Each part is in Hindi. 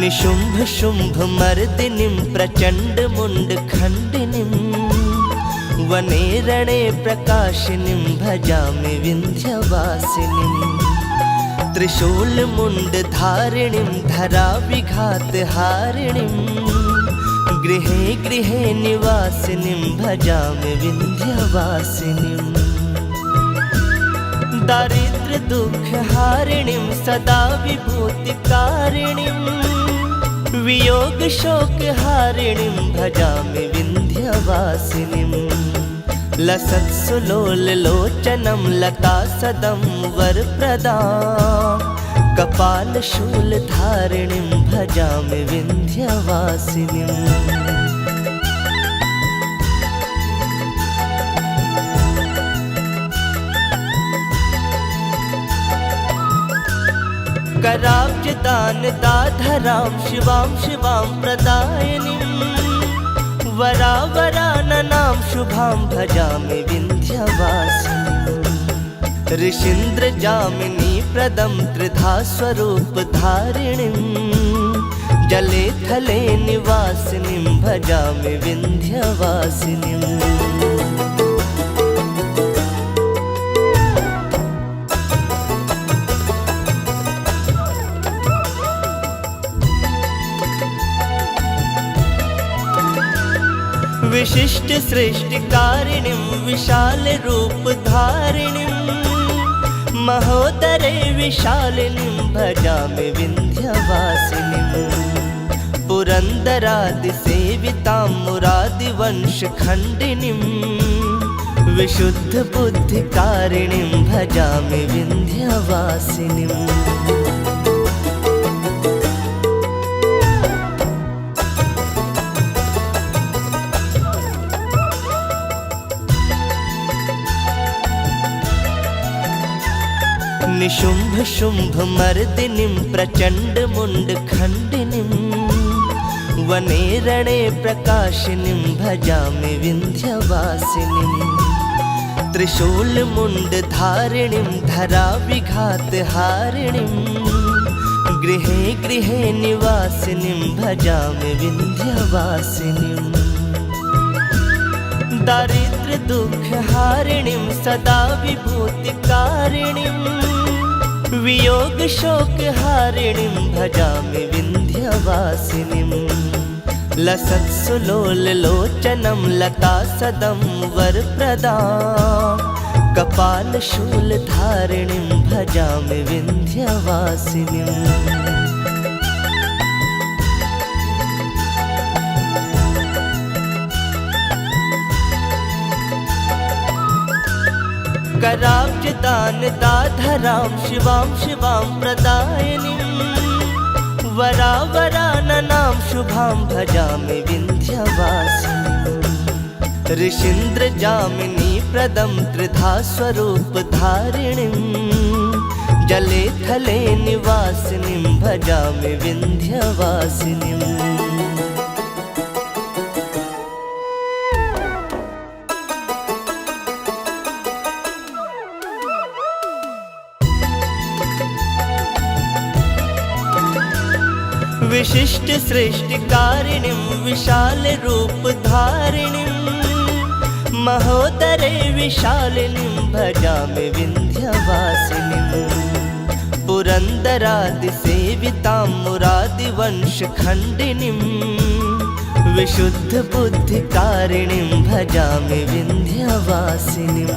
निशुम्भ शुम्भ मर्दिनीं प्रचण्ड मुण्डखण्डिनीं वने रणे प्रकाशिनीं भजामि विन्ध्यवासिनीं त्रिशूलमुण्डधारिणीं धराविघातहारिणीं गृहे गृहे निवासिनीं भजामि विन्ध्यवासिनीं दारिद्र्य दुःखहारिणीं सदा विभूतिकारिणीं वियोग शोकहारिणीं भजामि विन्ध्यवासिनीं लसत्सुलोललोचनं लतासदं वरप्रदां कपालशूलधारिणीं भजामि विन्ध्यवासिनीं कराब्जदानदाधरां शिवां शिवां प्रदायिनीं वरावराननां शुभां भजामि विन्ध्यवासिनीं ऋषीन्द्रजामिनी प्रदं त्रिधा स्वरूपधारिणीं जले थले निवासिनीं भजामि विन्ध्यवासिनीं विशिष्ट सृष्टिकारिणीं विशाल रूपधारिणीं महोदरे विशालिनीं भजामि विन्ध्यवासिनीं पुरन्दरादिसेवितां मुरादिवंशखण्डिनीं विशुद्धबुद्धिकारिणीं भजामि विन्ध्यवासिनीं निशुम्भ शुम्भ मर्दिनीं प्रचण्ड मुण्डखण्डिनीं वने रणे प्रकाशिनीं भजामि विन्ध्यवासिनीं त्रिशूलमुण्डधारिणीं धराविघातहारिणीं गृहे गृहे निवासिनीं भजामि विन्ध्यवासिनीं दारिद्र्य दुःखहारिणीं सदा विभूतिकारिणीं वियोग शोकहारिणीं भजामि विन्ध्यवासिनीं लसत्सुलोललोचनं लतासदं वरप्रदां कपालशूलधारिणीं भजामि विन्ध्यवासिनीं कराब्जदानदाधरां शिवां शिवां प्रदायिनीं वरावराननां शुभां भजामि विन्ध्यवासिनीं ऋषीन्द्रजामिनी प्रदं त्रिधा स्वरूपधारिणीं जले थले निवासिनीं भजामि विन्ध्यवासिनीं विशिष्ट सृष्टिकारिणीं विशाल रूपधारिणीं महोदरे विशालिनीं भजामि विन्ध्यवासिनीं पुरन्दरादिसेवितां मुरादिवंशखण्डिनीं विशुद्धबुद्धिकारिणीं भजामि विन्ध्यवासिनीं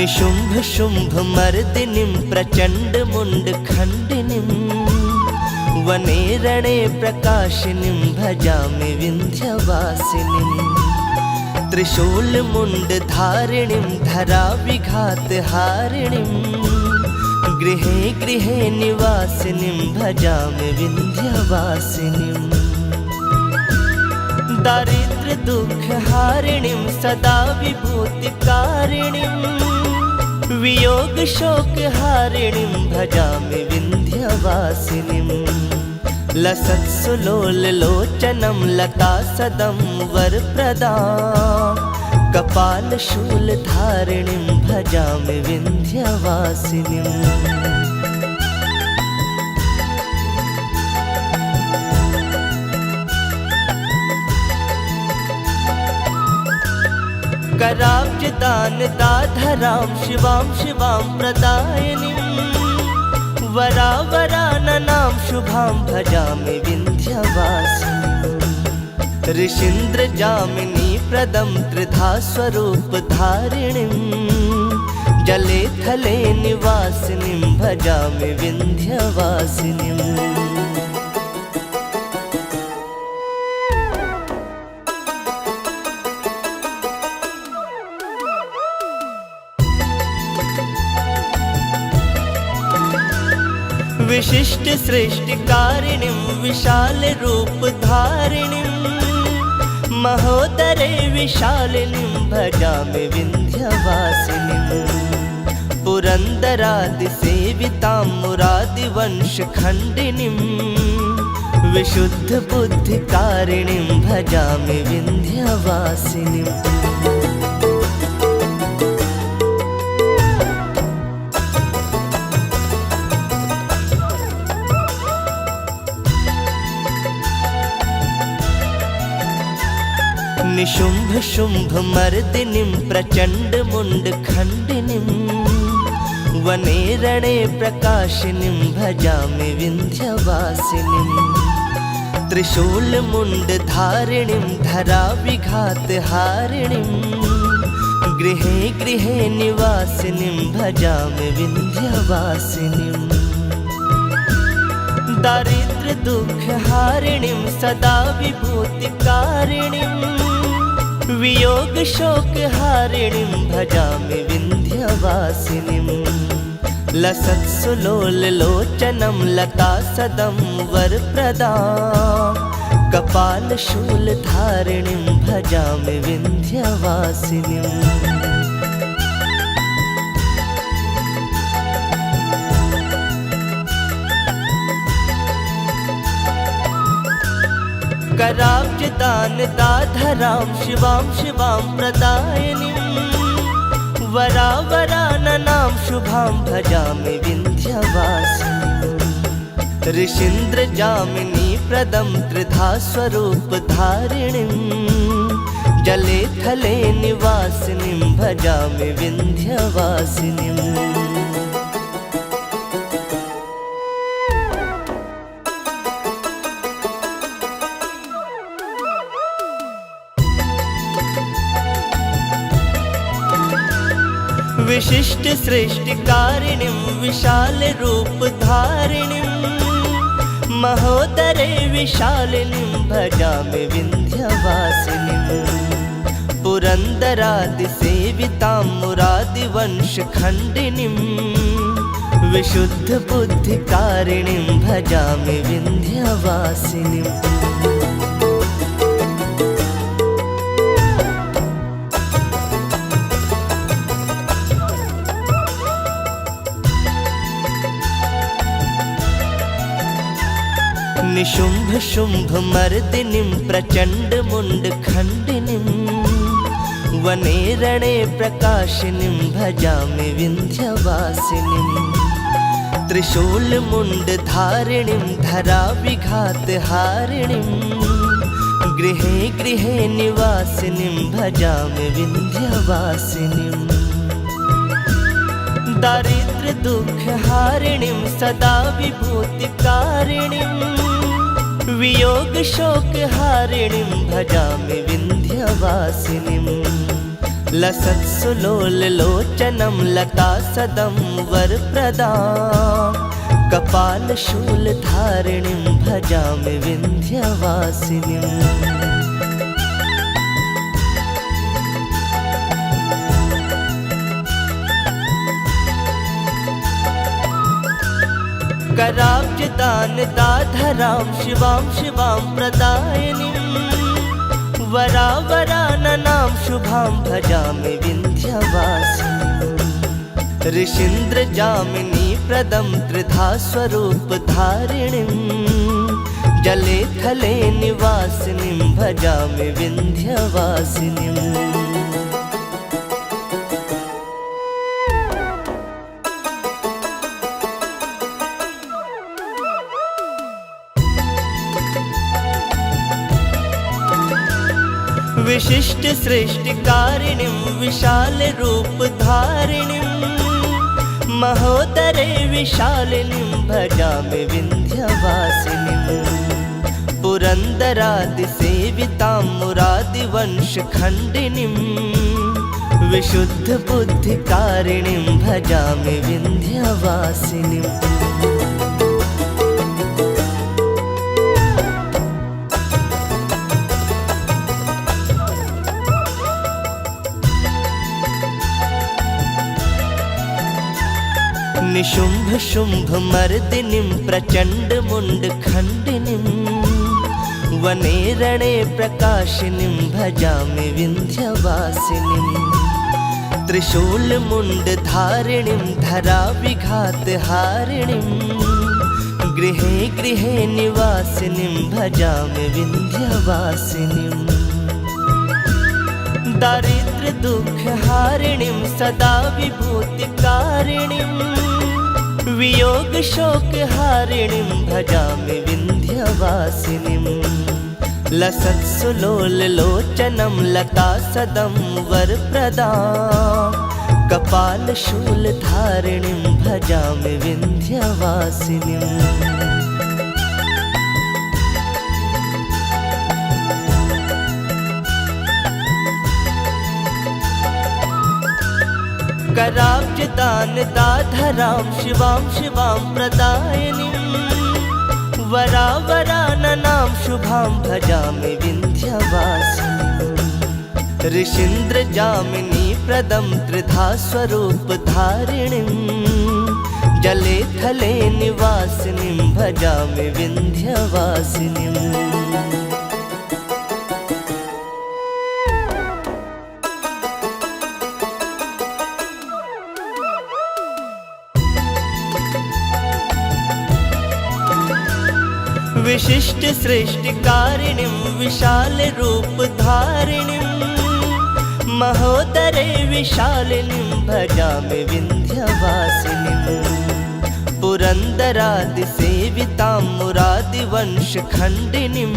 निशुम्भ शुम्भ मर्दिनीं प्रचण्ड मुण्डखण्डिनीं वने रणे प्रकाशिनीं भजामि विन्ध्यवासिनीं त्रिशूलमुण्डधारिणीं धराविघातहारिणीं गृहे गृहे निवासिनीं भजामि विन्ध्यवासिनीं दारिद्र्य दुःखहारिणीं सदा विभूतिकारिणीं वियोग शोकहारिणीं भजामि विन्ध्यवासिनीं लसत्सुलोललोचनं लतासदं वरप्रदां कपालशूलधारिणीं भजामि विन्ध्यवासिनीम्। कराब्जदानदाधरां शिवां शिवां प्रदायिनीं वरावराननां शुभां भजामि विन्ध्यवासिनीम्। ऋषीन्द्रजामिनी प्रदं त्रिधा स्वरूपधारिणीं जले थले निवासिनीं भजामि विन्ध्यवासिनीम्। विशिष्ट सृष्टिकारिणीं विशाल रूपधारिणीं महोदरे विशालिनीं भजामि विन्ध्यवासिनीम्। पुरन्दरादिसेवितां मुरादिवंशखण्डिनीं विशुद्धबुद्धिकारिणीं भजामि विन्ध्यवासिनीम्। निशुम्भ शुम्भ मर्दिनीं प्रचण्ड मुण्डखण्डिनीं वने रणे प्रकाशिनीं भजामि विन्ध्यवासिनीम्। त्रिशूलमुण्डधारिणीं धराविघातहारिणीं गृहे गृहे निवासिनीं भजामि विन्ध्यवासिनीम्। दारिद्र्य दुःखहारिणीं सदा विभूतिकारिणीं वियोग शोकहारिणीं भजामि विन्ध्यवासिनीम्। लसत्सुलोललोचनं लतासदं वरप्रदां कपालशूलधारिणीं भजामि विन्ध्यवासिनीम्। कराब्जदानदाधरां शिवां शिवां प्रदायिनीं वरावराननां शुभां भजामि विन्ध्यवासिनीम्। ऋषीन्द्रजामिनी प्रदं त्रिधा स्वरूपधारिणीं जले थले निवासिनीं भजामि विन्ध्यवासिनीम्। विशिष्ट सृष्टिकारिणीं विशाल रूपधारिणीं महोदरे विशालिनीं भजामि विन्ध्यवासिनीम्। पुरन्दरादिसेवितां मुरादिवंशखण्डिनीं विशुद्धबुद्धिकारिणीं भजामि विन्ध्यवासिनीम्। निशुम्भ शुम्भ मर्दिनीं प्रचण्ड मुण्डखण्डिनीं वने रणे प्रकाशिनीं भजामि विन्ध्यवासिनीम्। त्रिशूलमुण्डधारिणीं धराविघातहारिणीं गृहे गृहे निवासिनीं भजामि विन्ध्यवासिनीम्। दारिद्र्य दुःखहारिणीं सदा विभूतिकारिणीं वियोग शोकहारिणीं भजामि विन्ध्यवासिनीम्। लसत्सुलोललोचनं लतासदं वरप्रदां कपालशूलधारिणीं भजामि विन्ध्यवासिनीम्। कराब्जदानदाधरां शिवां शिवां प्रदायिनीं वरावराननां शुभां भजामि विन्ध्यवासिनीम्। ऋषीन्द्रजामिनी प्रदं त्रिधा स्वरूपधारिणीं जले थले निवासिनीं भजामि विन्ध्यवासिनीम्। विशिष्ट सृष्टिकारिणीं विशाल रूपधारिणीं महोदरे विशालिनीं भजामि विन्ध्यवासिनीम्। पुरन्दरादिसेवितां मुरादिवंशखण्डिनीं विशुद्धबुद्धिकारिणीं भजामि विन्ध्यवासिनीम्। निशुम्भ शुम्भ मर्दिनीं प्रचण्ड मुण्ड खण्डिनीं वने रणे प्रकाशिनीं भजामि विन्ध्यवासिनीम्। त्रिशूल मुण्ड धारिणीं धराविघातहारिणीं गृहे गृहे निवासिनीं भजामि विन्ध्यवासिनीम्। दारिद्र्य दुःखहारिणीं सदा विभूतिकारिणीं वियोग शोकहारिणीं भजामि विन्ध्यवासिनीम्। लसत्सुलोललोचनं लतासदं वरप्रदां कपालशूलधारिणीं भजामि विन्ध्यवासिनीम्। कराब्जदानदाधरां शिवां शिवां प्रदायिनीं वरावराननां शुभां भजामि विन्ध्यवासिनीम्। ऋषीन्द्रजामिनी प्रदं त्रिधा स्वरूपधारिणीं जले थले निवासिनीं भजामि विन्ध्यवासिनीम्। विशिष्ट सृष्टिकारिणीं विशाल रूपधारिणीं महोदरे विशालिनीं भजामि विन्ध्यवासिनीम्। पुरन्दरादिसेवितां मुरादिवंशखण्डिनीं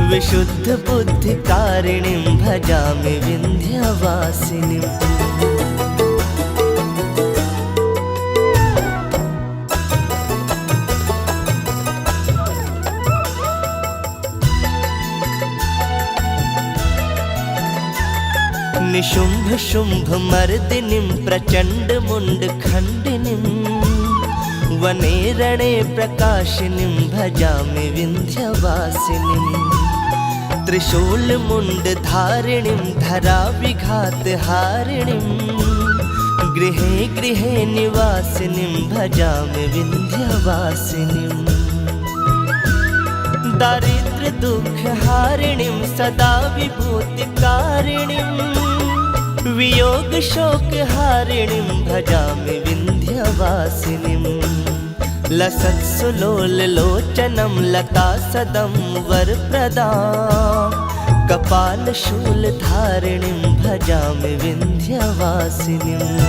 विशुद्धबुद्धिकारिणीं भजामि विन्ध्यवासिनीम्। निशुम्भ शुम्भ मर्दिनीं प्रचण्ड मुण्ड खण्डिनीं वने रणे प्रकाशिनीं भजामि विन्ध्यवासिनीम्। त्रिशूल मुण्ड धारिणीं धराविघातहारिणीं गृहे गृहे निवासिनीं भजामि विन्ध्यवासिनीम्। दारिद्र्य दुःखहारिणीं सदा विभूतिकारिणीं वियोग शोकहारिणीं भजामि विन्ध्यवासिनीम्। लसत्सुलोललोचनं लतासदं वरप्रदां कपालशूलधारिणीं भजामि विन्ध्यवासिनीम्।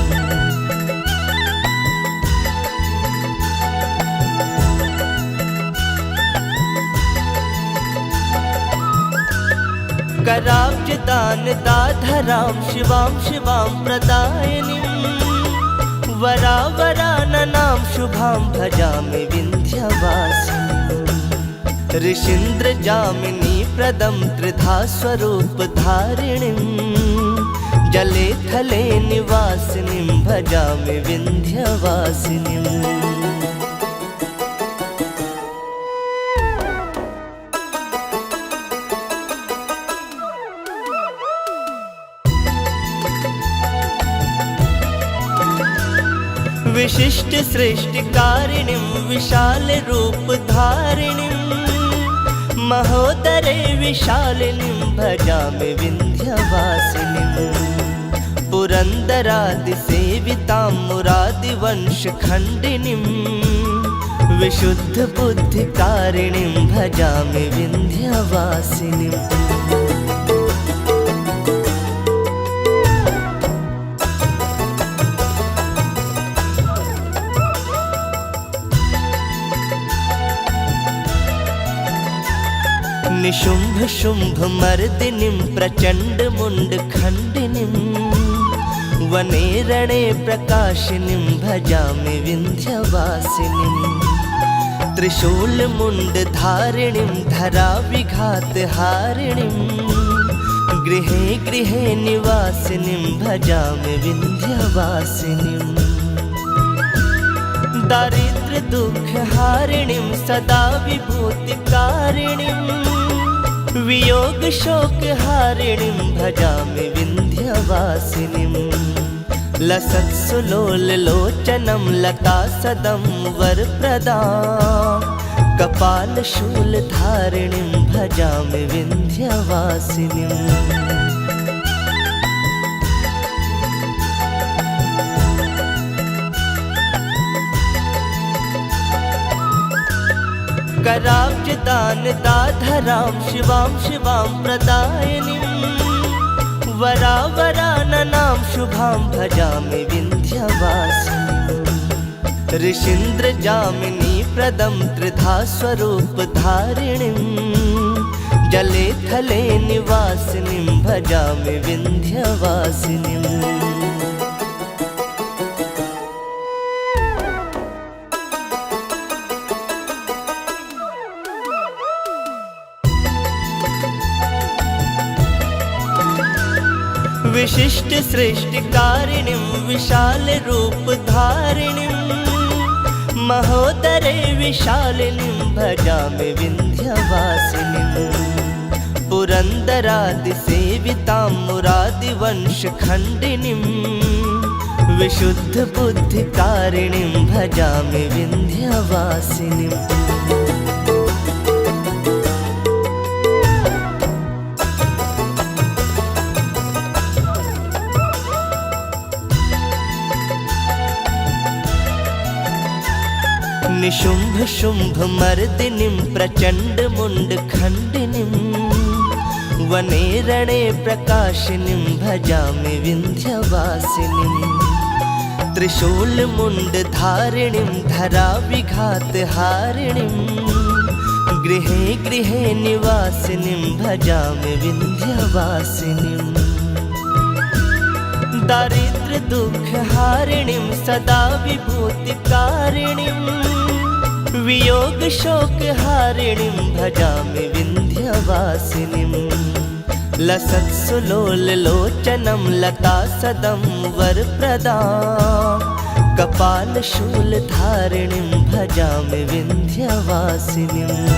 कराब्जदानदाधरां शिवां शिवां प्रदायिनीं वरावराननां शुभां भजामि विन्ध्यवासिनीम्। ऋषीन्द्रजामिनी प्रदं त्रिधा स्वरूपधारिणीं जले थले निवासिनीं भजामि विन्ध्यवासिनीम्। विशिष्ट सृष्टिकारिणीं विशाल रूपधारिणीं महोदरे विशालिनीं भजामि विन्ध्यवासिनीम्। पुरन्दरादिसेवितां मुरादिवंशखण्डिनीं विशुद्धबुद्धिकारिणीं भजामि विन्ध्यवासिनीम्। निशुम्भ शुम्भ मर्दिनीं प्रचण्ड मुण्डखण्डिनीं वने रणे प्रकाशिनीं भजामि विन्ध्यवासिनीम्। त्रिशूलमुण्डधारिणीं धराविघातहारिणीं गृहे गृहे निवासिनीं भजामि विन्ध्यवासिनीम्। दारिद्र्य दुःखहारिणीं सदा विभूतिकारिणीं वियोग शोकहारिणीं भजामि विन्ध्यवासिनीम्। लसत्सुलोललोचनं लतासदं वरप्रदां कपालशूलधारिणीं भजामि विन्ध्यवासिनीम्। कराब्जदानदाधरां शिवां शिवां प्रदायिनीं वरावराननां शुभां भजामि विन्ध्यवासिनीम्। ऋषीन्द्रजामिनी प्रदं त्रिधा स्वरूपधारिणीं जले थले निवासिनीं भजामि विन्ध्यवासिनीम्। विशिष्ट सृष्टिकारिणीं विशाल रूपधारिणीं महोदरे विशालिनीं भजामि विन्ध्यवासिनीम्। पुरन्दरादिसेवितां मुरादिवंशखण्डिनीं विशुद्धबुद्धिकारिणीं भजामि विन्ध्यवासिनीम्। निशुम्भ शुम्भ मर्दिनीं प्रचण्ड मुण्डखण्डिनीं वने रणे प्रकाशिनीं भजामि विन्ध्यवासिनीम्। त्रिशूलमुण्डधारिणीं धराविघातहारिणीं गृहे गृहे निवासिनीं भजामि विन्ध्यवासिनीम्। दारिद्र्य दुःखहारिणीं सदा विभूतिकारिणीं वियोग शोकहारिणीं भजामि विन्ध्यवासिनीम्। लसत्सुलोललोचनं लतासदं वरप्रदां कपालशूलधारिणीं भजामि विन्ध्यवासिनीम्।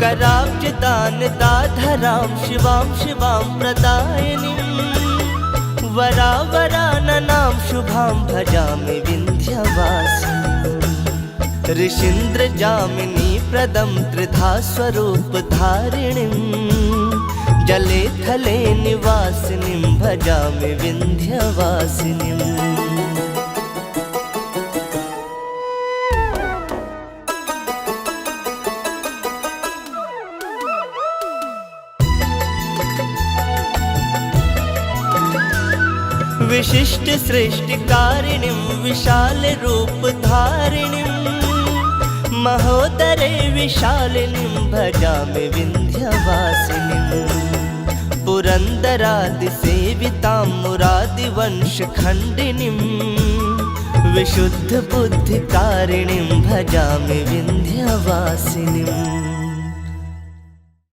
कराब्जदानदाधरां शिवां शिवां प्रदायिनीं वरावराननां शुभां भजामि विन्ध्यवासिनीम्। ऋषीन्द्रजामिनी प्रदं त्रिधा स्वरूपधारिणीं जले थले निवासिनीं भजामि विन्ध्यवासिनीम्। विशिष्ट सृष्टिकारिणीं विशाल रूपधारिणीं महोदरे विशालिनीं भजामि विन्ध्यवासिनीम्। पुरन्दरादिसेवितां मुरादिवंशखण्डिनीं विशुद्धबुद्धिकारिणीं भजामि विन्ध्यवासिनीम्।